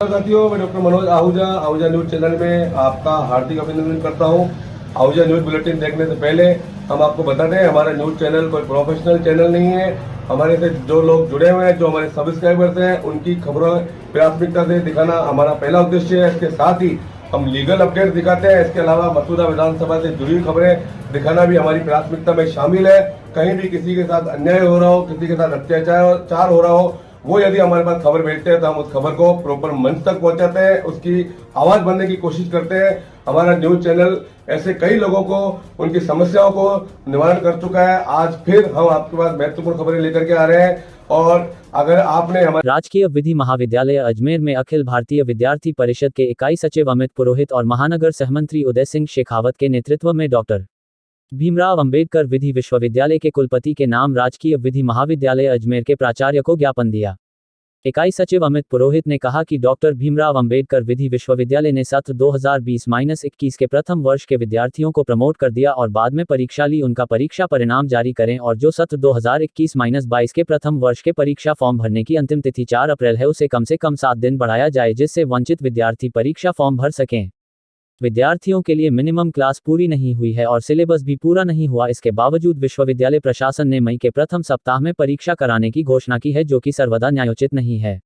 साथियों, मैं doctor Manoj Ahuja Ahuja news channel में आपका हार्दिक अभिनंदन करता हूं। आहूजा न्यूज बुलेटिन देखने से पहले हम आपको बता दें, हमारा न्यूज चैनल कोई प्रोफेशनल चैनल नहीं है। हमारे से जो लोग जुड़े हुए हैं, जो हमारे सब्सक्राइबर्स हैं, उनकी खबरों प्राथमिकता से दिखाना हमारा पहला उद्देश्य है। इसके साथ ही हम लीगल अपडेट दिखाते हैं। इसके अलावा मसूदा विधानसभा से जुड़ी खबरें दिखाना भी हमारी प्राथमिकता में शामिल है। कहीं भी किसी के साथ अन्याय हो रहा हो, किसी के साथ अत्याचार हो रहा हो, वो यदि हमारे पास खबर भेजते हैं तो हम उस खबर को प्रॉपर मंच तक पहुंचाते हैं, उसकी आवाज बनने की कोशिश करते हैं। हमारा न्यूज चैनल ऐसे कई लोगों को उनकी समस्याओं को निवारण कर चुका है। आज फिर हम आपके पास महत्वपूर्ण खबरें लेकर के आ रहे हैं। और अगर आपने हमारे राजकीय विधि महाविद्यालय अजमेर में अखिल भारतीय विद्यार्थी परिषद के इकाई सचिव अमित पुरोहित और महानगर सहमंत्री उदय सिंह शेखावत के नेतृत्व में डॉक्टर भीमराव अंबेडकर विधि विश्वविद्यालय के कुलपति के नाम राजकीय विधि महाविद्यालय अजमेर के प्राचार्य को ज्ञापन दिया। इकाई सचिव अमित पुरोहित ने कहा कि डॉक्टर भीमराव अंबेडकर विधि विश्वविद्यालय ने सत्र 2020-21 के प्रथम वर्ष के विद्यार्थियों को प्रमोट कर दिया और बाद में परीक्षा ली। उनका परीक्षा परिणाम जारी करें और जो सत्र 2021-22 के प्रथम वर्ष के परीक्षा फॉर्म भरने की अंतिम तिथि 4 अप्रैल है, उसे कम से कम 7 दिन बढ़ाया जाए, जिससे वंचित विद्यार्थी परीक्षा फॉर्म भर सकें। विद्यार्थियों के लिए मिनिमम क्लास पूरी नहीं हुई है और सिलेबस भी पूरा नहीं हुआ। इसके बावजूद विश्वविद्यालय प्रशासन ने मई के प्रथम सप्ताह में परीक्षा कराने की घोषणा की है, जो कि सर्वदा न्यायोचित नहीं है।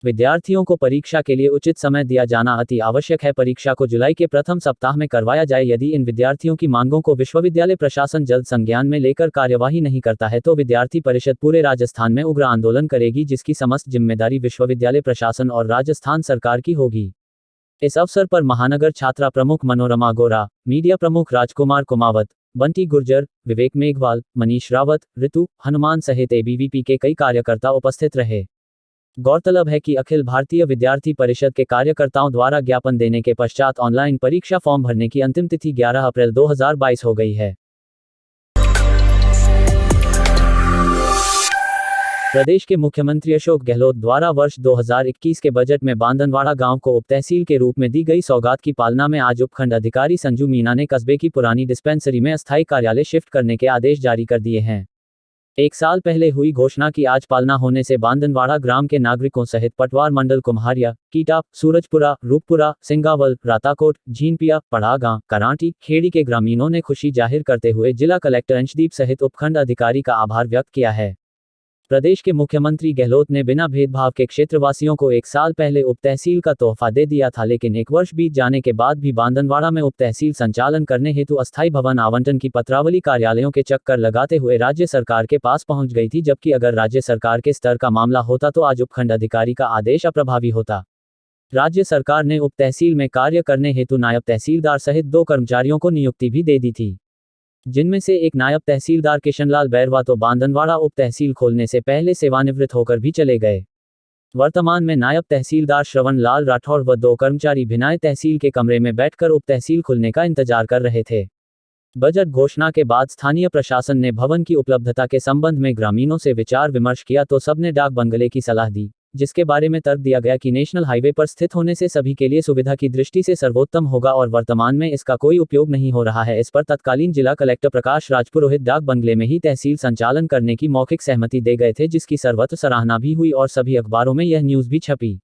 विद्यार्थियों को परीक्षा के लिए उचित समय दिया जाना अति आवश्यक है। परीक्षा को जुलाई के प्रथम सप्ताह में करवाया जाए। यदि इन विद्यार्थियों की मांगों को विश्वविद्यालय प्रशासन जल्द संज्ञान में लेकर कार्यवाही नहीं करता है तो विद्यार्थी परिषद पूरे राजस्थान में उग्र आंदोलन करेगी, जिसकी समस्त जिम्मेदारी विश्वविद्यालय प्रशासन और राजस्थान सरकार की होगी। इस अवसर पर महानगर छात्रा प्रमुख मनोरमा गोरा, मीडिया प्रमुख राजकुमार कुमावत, बंटी गुर्जर, विवेक मेघवाल, मनीष रावत, ऋतु हनुमान सहित एबीवीपी के कई कार्यकर्ता उपस्थित रहे। गौरतलब है कि अखिल भारतीय विद्यार्थी परिषद के कार्यकर्ताओं द्वारा ज्ञापन देने के पश्चात ऑनलाइन परीक्षा फॉर्म भरने की अंतिम तिथि 11 अप्रैल 2022 हो गई है। प्रदेश के मुख्यमंत्री अशोक गहलोत द्वारा वर्ष 2021 के बजट में बांदनवाड़ा गांव को उपतहसील के रूप में दी गई सौगात की पालना में आज उपखंड अधिकारी संजू मीणा ने कस्बे की पुरानी डिस्पेंसरी में अस्थायी कार्यालय शिफ्ट करने के आदेश जारी कर दिए हैं। 1 साल पहले हुई घोषणा की आज पालना होने से बांदनवाड़ा ग्राम के नागरिकों सहित पटवार मंडल कुम्हारिया, कीटा, सूरजपुरा, रूपपुरा, सिंगावल, राताकोट, झीनपिया, पढ़ागां, करांटी, खेड़ी के ग्रामीणों ने खुशी जाहिर करते हुए जिला कलेक्टर अंशदीप सहित उपखंड अधिकारी का आभार व्यक्त किया है। प्रदेश के मुख्यमंत्री गहलोत ने बिना भेदभाव के क्षेत्रवासियों को 1 साल पहले उपतहसील का तोहफा दे दिया था, लेकिन 1 वर्ष बीत जाने के बाद भी बांदनवाड़ा में उपतहसील संचालन करने हेतु अस्थायी भवन आवंटन की पत्रावली कार्यालयों के चक्कर लगाते हुए राज्य सरकार के पास पहुंच गई थी, जबकि अगर राज्य सरकार के स्तर का मामला होता तो आज उपखंड अधिकारी का आदेश अप्रभावी होता। राज्य सरकार ने उपतहसील में कार्य करने हेतु नायब तहसीलदार सहित 2 कर्मचारियों को नियुक्ति भी दे दी थी, जिनमें से एक नायब तहसीलदार किशनलाल बैरवा तो बांदनवाड़ा उप तहसील खोलने से पहले सेवानिवृत्त होकर भी चले गए। वर्तमान में नायब तहसीलदार श्रवण लाल राठौड़ व 2 कर्मचारी भिनाय तहसील के कमरे में बैठकर उप तहसील खुलने का इंतजार कर रहे थे। बजट घोषणा के बाद स्थानीय प्रशासन ने भवन की उपलब्धता के संबंध में ग्रामीणों से विचार विमर्श किया तो सबने डाक बंगले की सलाह दी, जिसके बारे में तर्क दिया गया कि नेशनल हाईवे पर स्थित होने से सभी के लिए सुविधा की दृष्टि से सर्वोत्तम होगा और वर्तमान में इसका कोई उपयोग नहीं हो रहा है। इस पर तत्कालीन जिला कलेक्टर प्रकाश राजपुरोहित डाक बंगले में ही तहसील संचालन करने की मौखिक सहमति दे गए थे, जिसकी सर्वत्र सराहना भी हुई और सभी अखबारों में यह न्यूज भी छपी।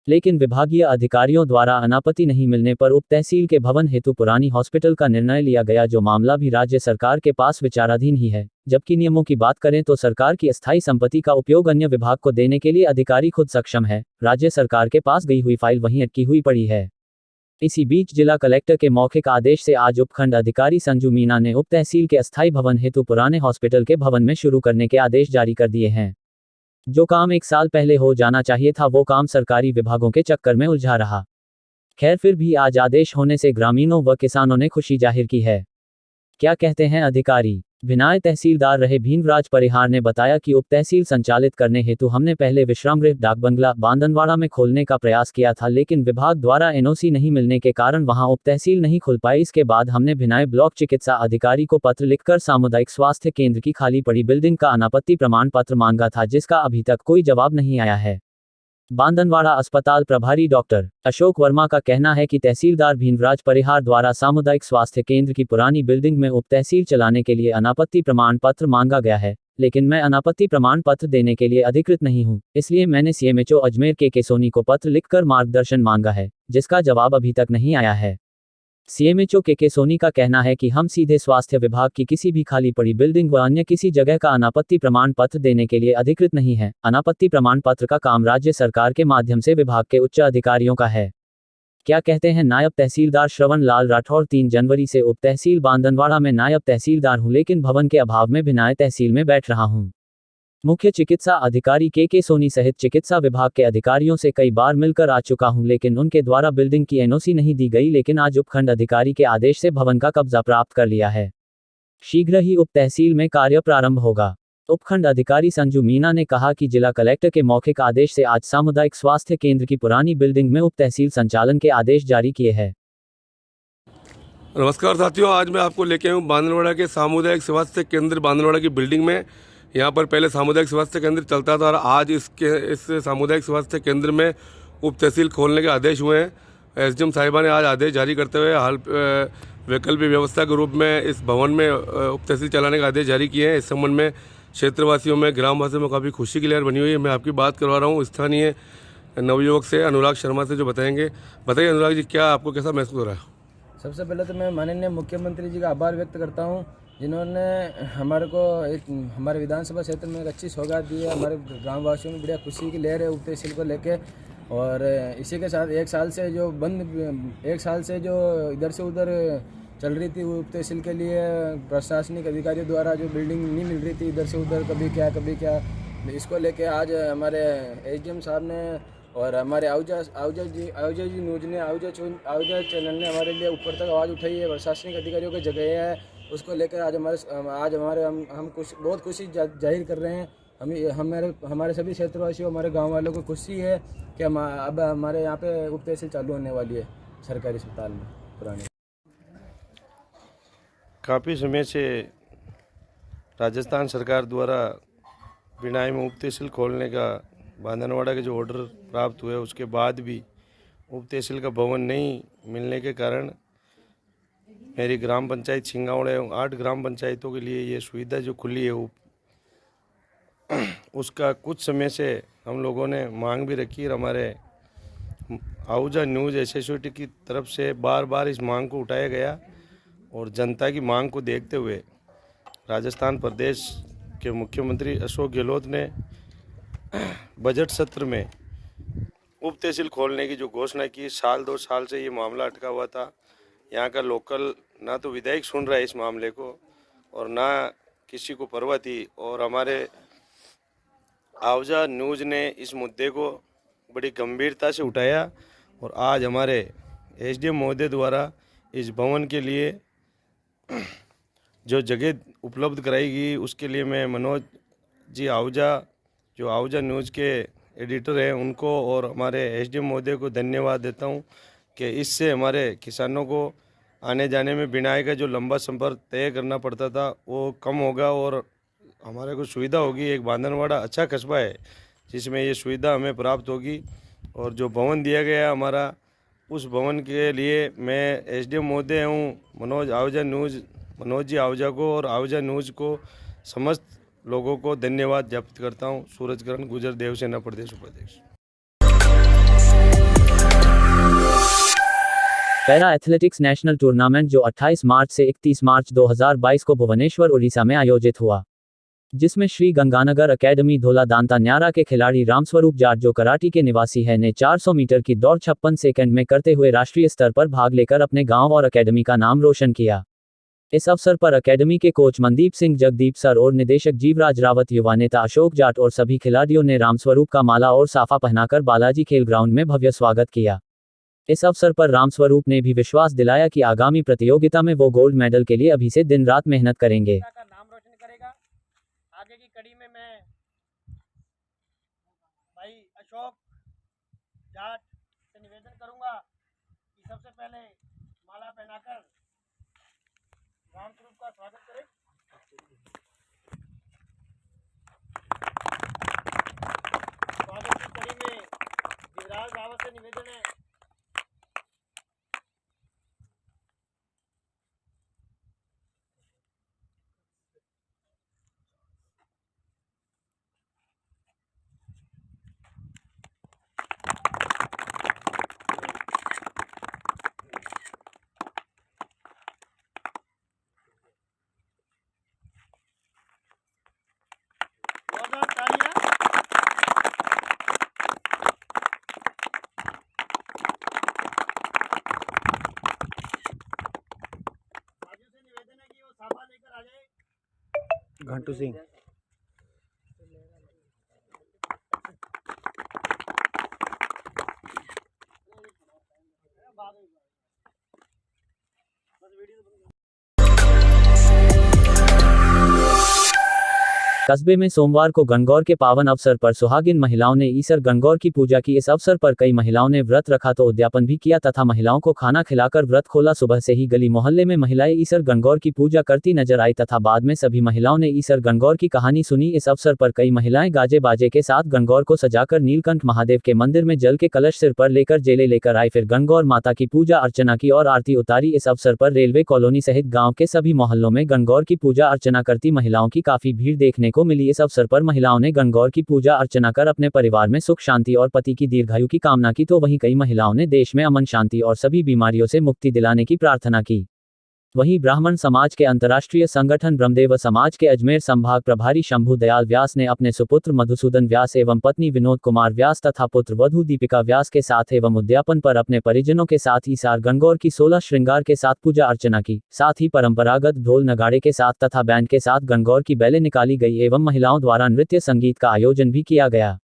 लेकिन विभागीय अधिकारियों द्वारा अनापत्ति नहीं मिलने पर उप तहसील के भवन हेतु पुरानी हॉस्पिटल का निर्णय लिया गया, जो मामला भी राज्य सरकार के पास विचाराधीन ही है। जबकि नियमों की बात करें तो सरकार की अस्थायी संपत्ति का उपयोग अन्य विभाग को देने के लिए अधिकारी खुद सक्षम है। राज्य सरकार के पास गई हुई फाइल वहीं अटकी हुई पड़ी है। इसी बीच जिला कलेक्टर के मौखिक आदेश से आज उपखंड अधिकारी संजू मीणा ने उप तहसील के अस्थायी भवन हेतु पुराने हॉस्पिटल के भवन में शुरू करने के आदेश जारी कर दिए हैं। जो काम 1 साल पहले हो जाना चाहिए था वो काम सरकारी विभागों के चक्कर में उलझा रहा। खैर, फिर भी आज आदेश होने से ग्रामीणों व किसानों ने खुशी जाहिर की है। क्या कहते हैं अधिकारी? भिनाय तहसीलदार रहे भीमराज परिहार ने बताया कि उप तहसील संचालित करने हेतु हमने पहले विश्रामगृह डाक बंगला बांदनवाड़ा में खोलने का प्रयास किया था, लेकिन विभाग द्वारा एनओसी नहीं मिलने के कारण वहां उप तहसील नहीं खुल पाई। इसके बाद हमने भिनाय ब्लॉक चिकित्सा अधिकारी को पत्र लिखकर सामुदायिक स्वास्थ्य केंद्र की खाली पड़ी बिल्डिंग का अनापत्ति प्रमाण पत्र मांगा था, जिसका अभी तक कोई जवाब नहीं आया है। बांदनवाड़ा अस्पताल प्रभारी डॉक्टर अशोक वर्मा का कहना है कि तहसीलदार भीमराज परिहार द्वारा सामुदायिक स्वास्थ्य केंद्र की पुरानी बिल्डिंग में उप तहसील चलाने के लिए अनापत्ति प्रमाण पत्र मांगा गया है, लेकिन मैं अनापत्ति प्रमाण पत्र देने के लिए अधिकृत नहीं हूं, इसलिए मैंने सीएमएचओ अजमेर के सोनी को पत्र लिखकर मार्गदर्शन मांगा है, जिसका जवाब अभी तक नहीं आया है। सीएमएचओ के सोनी का कहना है कि हम सीधे स्वास्थ्य विभाग की किसी भी खाली पड़ी बिल्डिंग व अन्य किसी जगह का अनापत्ति प्रमाण पत्र देने के लिए अधिकृत नहीं है। अनापत्ति प्रमाण पत्र का काम राज्य सरकार के माध्यम से विभाग के उच्च अधिकारियों का है। क्या कहते हैं नायब तहसीलदार श्रवण लाल राठौर। 3 जनवरी से उप तहसील बांदनवाड़ा में नायब तहसीलदार हूं, लेकिन भवन के अभाव में भिनाय तहसील में बैठ रहा हूं। मुख्य चिकित्सा अधिकारी के सोनी सहित चिकित्सा विभाग के अधिकारियों से कई बार मिलकर आ चुका हूं, लेकिन उनके द्वारा बिल्डिंग की एनओसी नहीं दी गई। लेकिन आज उपखंड अधिकारी के आदेश से भवन का कब्जा प्राप्त कर लिया है। शीघ्र ही उप तहसील में कार्य प्रारंभ होगा। उपखंड अधिकारी संजू मीना ने कहा कि जिला कलेक्टर के मौखिक आदेश से आज सामुदायिक स्वास्थ्य केंद्र की पुरानी बिल्डिंग में उप तहसील संचालन के आदेश जारी किए हैं। नमस्कार साथियों, आज मैं आपको लेके आया हूँ बांदनवाड़ा के सामुदायिक स्वास्थ्य केंद्र बांदनवाड़ा की बिल्डिंग में। यहाँ पर पहले सामुदायिक स्वास्थ्य केंद्र चलता था और आज इस सामुदायिक स्वास्थ्य केंद्र में उप तहसील खोलने के आदेश हुए हैं। एसडीएम साहिबा ने आज आदेश जारी करते हुए हाल वैकल्पिक व्यवस्था के रूप में इस भवन में उप तहसील चलाने का आदेश जारी किए हैं। इस संबंध में क्षेत्रवासियों में, ग्रामवासियों में काफ़ी खुशी की लहर बनी हुई है। मैं आपकी बात करवा रहा हूँ स्थानीय नवयुवक से, अनुराग शर्मा से, जो बताएंगे। बताइए अनुराग जी, क्या आपको कैसा महसूस हो रहा है? सबसे पहले तो मैं माननीय मुख्यमंत्री जी का आभार व्यक्त करता हूं, जिन्होंने हमारे को हमारे विधानसभा क्षेत्र में एक अच्छी सौगात दी है। हमारे ग्रामवासियों में बढ़िया खुशी की लहर है उप तहसील को लेके। और इसी के साथ एक साल से जो इधर से उधर चल रही थी उप तहसील के लिए प्रशासनिक अधिकारियों द्वारा जो बिल्डिंग नहीं मिल रही थी, इधर से उधर कभी क्या, इसको लेके आज हमारे एसडीएम साहब ने और हमारे आहुजा जी न्यूज ने, आहुजा चैनल ने हमारे लिए ऊपर तक आवाज़ उठाई है। प्रशासनिक अधिकारियों की जगह है, उसको लेकर आज हम बहुत खुशी जाहिर कर रहे हैं। हमारे सभी क्षेत्रवासियों, हमारे गांव वालों को खुशी है कि अब हमारे यहाँ पे उप तहसील चालू होने वाली है सरकारी अस्पताल में पुराने। काफ़ी समय से राजस्थान सरकार द्वारा बिनाई में उप तहसील खोलने का बांदनवाड़ा के जो ऑर्डर प्राप्त हुए, उसके बाद भी उप तहसील का भवन नहीं मिलने के कारण मेरी ग्राम पंचायत छिंगावड़ एवं 8 ग्राम पंचायतों के लिए ये सुविधा जो खुली है उसका कुछ समय से हम लोगों ने मांग भी रखी और हमारे आहुजा न्यूज एसोसिएशन की तरफ से बार बार इस मांग को उठाया गया। और जनता की मांग को देखते हुए राजस्थान प्रदेश के मुख्यमंत्री अशोक गहलोत ने बजट सत्र में उप तहसील खोलने की जो घोषणा की। 2 साल से ये मामला अटका हुआ था। यहाँ का लोकल ना तो विधायक सुन रहा है इस मामले को और ना किसी को परवाह थी। और हमारे आहुजा न्यूज़ ने इस मुद्दे को बड़ी गंभीरता से उठाया और आज हमारे एसडीएम महोदय द्वारा इस भवन के लिए जो जगह उपलब्ध कराएगी, उसके लिए मैं मनोज जी आहुजा, जो आहुजा न्यूज़ के एडिटर हैं, उनको और हमारे एसडीएम महोदय को धन्यवाद देता हूं कि इससे हमारे किसानों को आने जाने में बिनाई का जो लंबा सफ़र तय करना पड़ता था वो कम होगा और हमारे को सुविधा होगी। एक बांदनवाड़ा अच्छा कस्बा है जिसमें ये सुविधा हमें प्राप्त होगी। और जो भवन दिया गया हमारा, उस भवन के लिए मैं एसडीएम महोदय हूँ मनोज जी आहुजा को और आहुजा न्यूज़ को समस्त लोगों को धन्यवाद ज्ञापित करता हूँ। सूरजकरण गुजर, देवसेना प्रदेश उपाध्यक्ष। पैरा एथलेटिक्स नेशनल टूर्नामेंट जो 28 मार्च से 31 मार्च 2022 को भुवनेश्वर उड़ीसा में आयोजित हुआ, जिसमें श्री गंगानगर अकेडमी धोला दांता न्यारा के खिलाड़ी रामस्वरूप जाट, जो कराटी के निवासी है, ने 400 मीटर की दौड़ 56 सेकंड में करते हुए राष्ट्रीय स्तर पर भाग लेकर अपने गांव और अकेडमी का नाम रोशन किया। इस अवसर पर अकेडमी के कोच मनदीप सिंह जगदीप सर और निदेशक जीवराज रावत, युवा नेता अशोक जाट और सभी खिलाड़ियों ने रामस्वरूप का माला और साफा पहनाकर बालाजी खेल ग्राउंड में भव्य स्वागत किया। इस अवसर पर रामस्वरूप ने भी विश्वास दिलाया कि आगामी प्रतियोगिता में वो गोल्ड मेडल के लिए अभी से दिन रात मेहनत करेंगे। आगे की कड़ी में मैं भाई अशोक जाट से निवेदन करूंगा कि सबसे पहले माला पहनाकर रामस्वरूप का स्वागत करें। स्वागत की कड़ी में जीवराज रावत से निवेदन है घंटू सिंह। कस्बे में सोमवार को गणगौर के पावन अवसर पर सुहागिन महिलाओं ने ईसर गणगौर की पूजा की। इस अवसर पर कई महिलाओं ने व्रत रखा तो उद्यापन भी किया तथा महिलाओं को खाना खिलाकर व्रत खोला। सुबह से ही गली मोहल्ले में महिलाएं ईसर गणगौर की पूजा करती नजर आई तथा बाद में सभी महिलाओं ने ईसर गणगौर की कहानी सुनी। इस अवसर पर कई महिलाएं गाजे बाजे के साथ गणगौर को सजाकर नीलकंठ महादेव के मंदिर में जल के कलश सिर पर लेकर जेले लेकर आई, फिर गणगौर माता की पूजा अर्चना की और आरती उतारी। इस अवसर पर रेलवे कॉलोनी सहित गाँव के सभी मोहल्लों में गणगौर की पूजा अर्चना करती महिलाओं की काफी भीड़ देखने को मिली। इस अवसर पर महिलाओं ने गणगौर की पूजा अर्चना कर अपने परिवार में सुख शांति और पति की दीर्घायु की कामना की तो वहीं कई महिलाओं ने देश में अमन शांति और सभी बीमारियों से मुक्ति दिलाने की प्रार्थना की। वहीं ब्राह्मण समाज के अंतर्राष्ट्रीय संगठन ब्रह्मदेव समाज के अजमेर संभाग प्रभारी शंभू दयाल व्यास ने अपने सुपुत्र मधुसूदन व्यास एवं पत्नी विनोद कुमार व्यास तथा पुत्र वधू दीपिका व्यास के साथ एवं उद्यापन पर अपने परिजनों के साथ ईसार गणगौर की 16 श्रृंगार के साथ पूजा अर्चना की। साथ ही परंपरागत ढोल नगाड़े के साथ तथा बैंड के साथ गणगौर की बैलें निकाली गई एवं महिलाओं द्वारा नृत्य संगीत का आयोजन भी किया गया।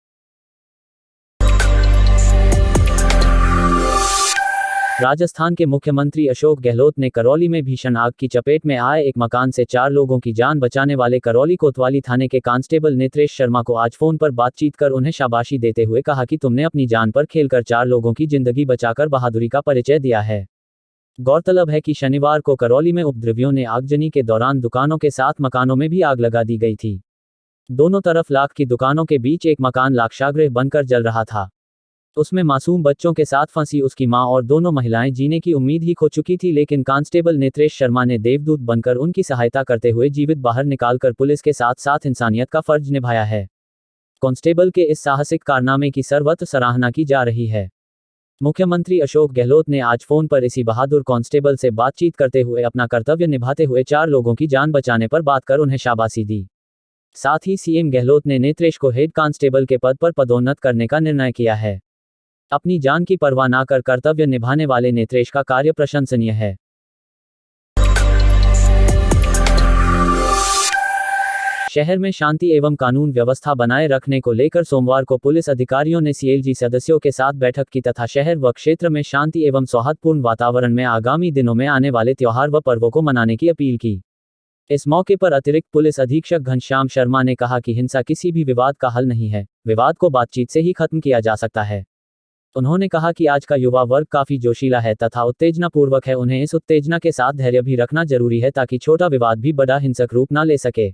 राजस्थान के मुख्यमंत्री अशोक गहलोत ने करौली में भीषण आग की चपेट में आए एक मकान से 4 लोगों की जान बचाने वाले करौली कोतवाली थाने के कांस्टेबल नेत्रेश शर्मा को आज फोन पर बातचीत कर उन्हें शाबाशी देते हुए कहा कि तुमने अपनी जान पर खेलकर 4 लोगों की जिंदगी बचाकर बहादुरी का परिचय दिया है। गौरतलब है कि शनिवार को करौली में उपद्रवियों ने आगजनी के दौरान दुकानों के साथ मकानों में भी आग लगा दी गई थी। दोनों तरफ लाख की दुकानों के बीच एक मकान लाक्षागृह बनकर जल रहा था। उसमें मासूम बच्चों के साथ फंसी उसकी मां और दोनों महिलाएं जीने की उम्मीद ही खो चुकी थी, लेकिन कांस्टेबल नेत्रेश शर्मा ने देवदूत बनकर उनकी सहायता करते हुए जीवित बाहर निकालकर पुलिस के साथ साथ इंसानियत का फर्ज निभाया है। कांस्टेबल के इस साहसिक कारनामे की सर्वत्र सराहना की जा रही है। मुख्यमंत्री अशोक गहलोत ने आज फोन पर इसी बहादुर कांस्टेबल से बातचीत करते हुए अपना कर्तव्य निभाते हुए 4 लोगों की जान बचाने पर बात कर उन्हें शाबाशी दी। साथ ही सीएम गहलोत ने नेत्रेश को हेड कांस्टेबल के पद पर पदोन्नत करने का निर्णय किया है। अपनी जान की परवाह न कर कर्तव्य निभाने वाले नेत्रेश का कार्य प्रशंसनीय है। शहर में शांति एवं कानून व्यवस्था बनाए रखने को लेकर सोमवार को पुलिस अधिकारियों ने सीएलजी सदस्यों के साथ बैठक की तथा शहर व क्षेत्र में शांति एवं सौहार्दपूर्ण वातावरण में आगामी दिनों में आने वाले त्योहार व पर्वों को मनाने की अपील की। इस मौके पर अतिरिक्त पुलिस अधीक्षक घनश्याम शर्मा ने कहा कि हिंसा किसी भी विवाद का हल नहीं है, विवाद को बातचीत से ही खत्म किया जा सकता है। उन्होंने कहा कि आज का युवा वर्ग काफी जोशीला है तथा उत्तेजनापूर्वक है, उन्हें इस उत्तेजना के साथ धैर्य भी रखना जरूरी है ताकि छोटा विवाद भी बड़ा हिंसक रूप न ले सके।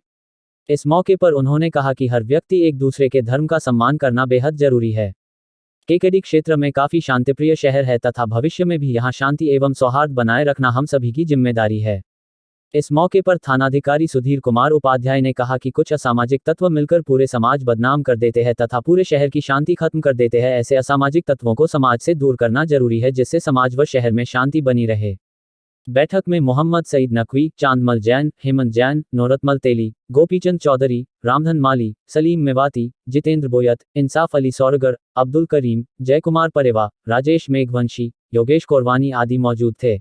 इस मौके पर उन्होंने कहा कि हर व्यक्ति एक दूसरे के धर्म का सम्मान करना बेहद जरूरी है। केकेडी क्षेत्र में काफी शांतिप्रिय शहर है तथा भविष्य में भी यहाँ शांति एवं सौहार्द बनाए रखना हम सभी की जिम्मेदारी है। इस मौके पर थानाधिकारी सुधीर कुमार उपाध्याय ने कहा कि कुछ असामाजिक तत्व मिलकर पूरे समाज बदनाम कर देते हैं तथा पूरे शहर की शांति खत्म कर देते हैं। ऐसे असामाजिक तत्वों को समाज से दूर करना जरूरी है जिससे समाज व शहर में शांति बनी रहे। बैठक में मोहम्मद सईद नकवी, चांदमल जैन, हेमंत जैन, नौरतमल तेली, गोपीचंद चौधरी, रामधन माली, सलीम मेवाती, जितेंद्र बोयत, इंसाफ अली सौरगर, अब्दुल करीम, जयकुमार परेवा, राजेश मेघवंशी, योगेश कोरवानी आदि मौजूद थे।